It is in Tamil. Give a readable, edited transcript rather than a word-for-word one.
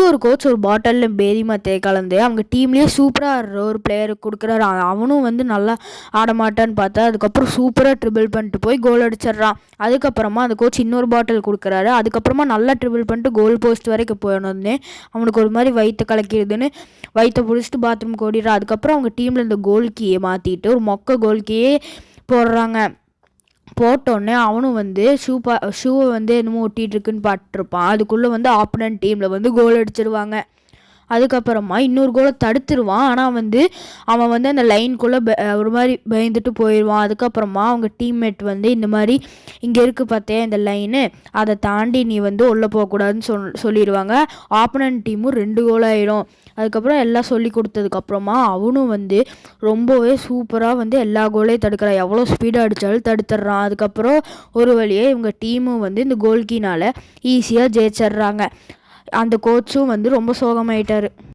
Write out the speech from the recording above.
இங்கே ஒரு கோச் ஒரு பாட்டிலில் பேரிமத்தை கலந்து அவங்க டீம்லேயே சூப்பராக ஆடுற ஒரு பிளேயருக்கு கொடுக்குறாரு. அவனும் வந்து நல்லா ஆட மாட்டான்னு பார்த்தா அதுக்கப்புறம் சூப்பராக ட்ரிபிள் பண்ணிட்டு போய் கோல் அடிச்சிட்றான். அதுக்கப்புறமா அந்த கோச் இன்னொரு பாட்டில் கொடுக்குறாரு. அதுக்கப்புறமா நல்லா ட்ரிபிள் பண்ணிட்டு கோல் போஸ்ட் வரைக்கும் போனோடனே அவனுக்கு ஒரு மாதிரி வயிற்று கலக்கிடுதுன்னு வயிற்றை பிடிச்சிட்டு பாத்ரூம் ஓடிடுறான். அதுக்கப்புறம் அவங்க டீமில் இந்த கோல்கியை மாற்றிட்டு ஒரு மொக்க கோல்கியே போடுறாங்க. போட்டோடனே அவனும் வந்து ஷூவை வந்து என்னமோ ஒட்டிகிட்டு இருக்குன்னு பார்த்துருப்பான். அதுக்குள்ளே வந்து ஆப்போனன்ட் டீமில் வந்து கோல் அடிச்சிடுவாங்க. அதுக்கப்புறமா இன்னொரு கோலை தடுத்துருவான். ஆனால் வந்து அவன் வந்து அந்த லைனுக்குள்ளே ஒரு மாதிரி பயந்துட்டு போயிடுவான். அதுக்கப்புறமா அவங்க டீம்மேட் வந்து இந்த மாதிரி இங்கே இருக்குது பார்த்தியா இந்த லைனு, அதை தாண்டி நீ வந்து உள்ளே போகக்கூடாதுன்னு சொல்லிடுவாங்க. ஆப்போனன்ட் டீமும் 2 கோல் ஆகிடும். அதுக்கப்புறம் எல்லாம் சொல்லி கொடுத்ததுக்கப்புறமா அவனும் வந்து ரொம்பவே சூப்பராக வந்து எல்லா கோலையும் தடுக்கிறான். எவ்வளோ ஸ்பீடாக அடித்தாலும் தடுத்துட்றான். அதுக்கப்புறம் ஒரு வழியே இவங்க டீமும் வந்து இந்த கோல்கினால் ஈஸியாக ஜெயிச்சிட்றாங்க. அந்த கோச்சும் வந்து ரொம்ப சோகமாயிட்டார்.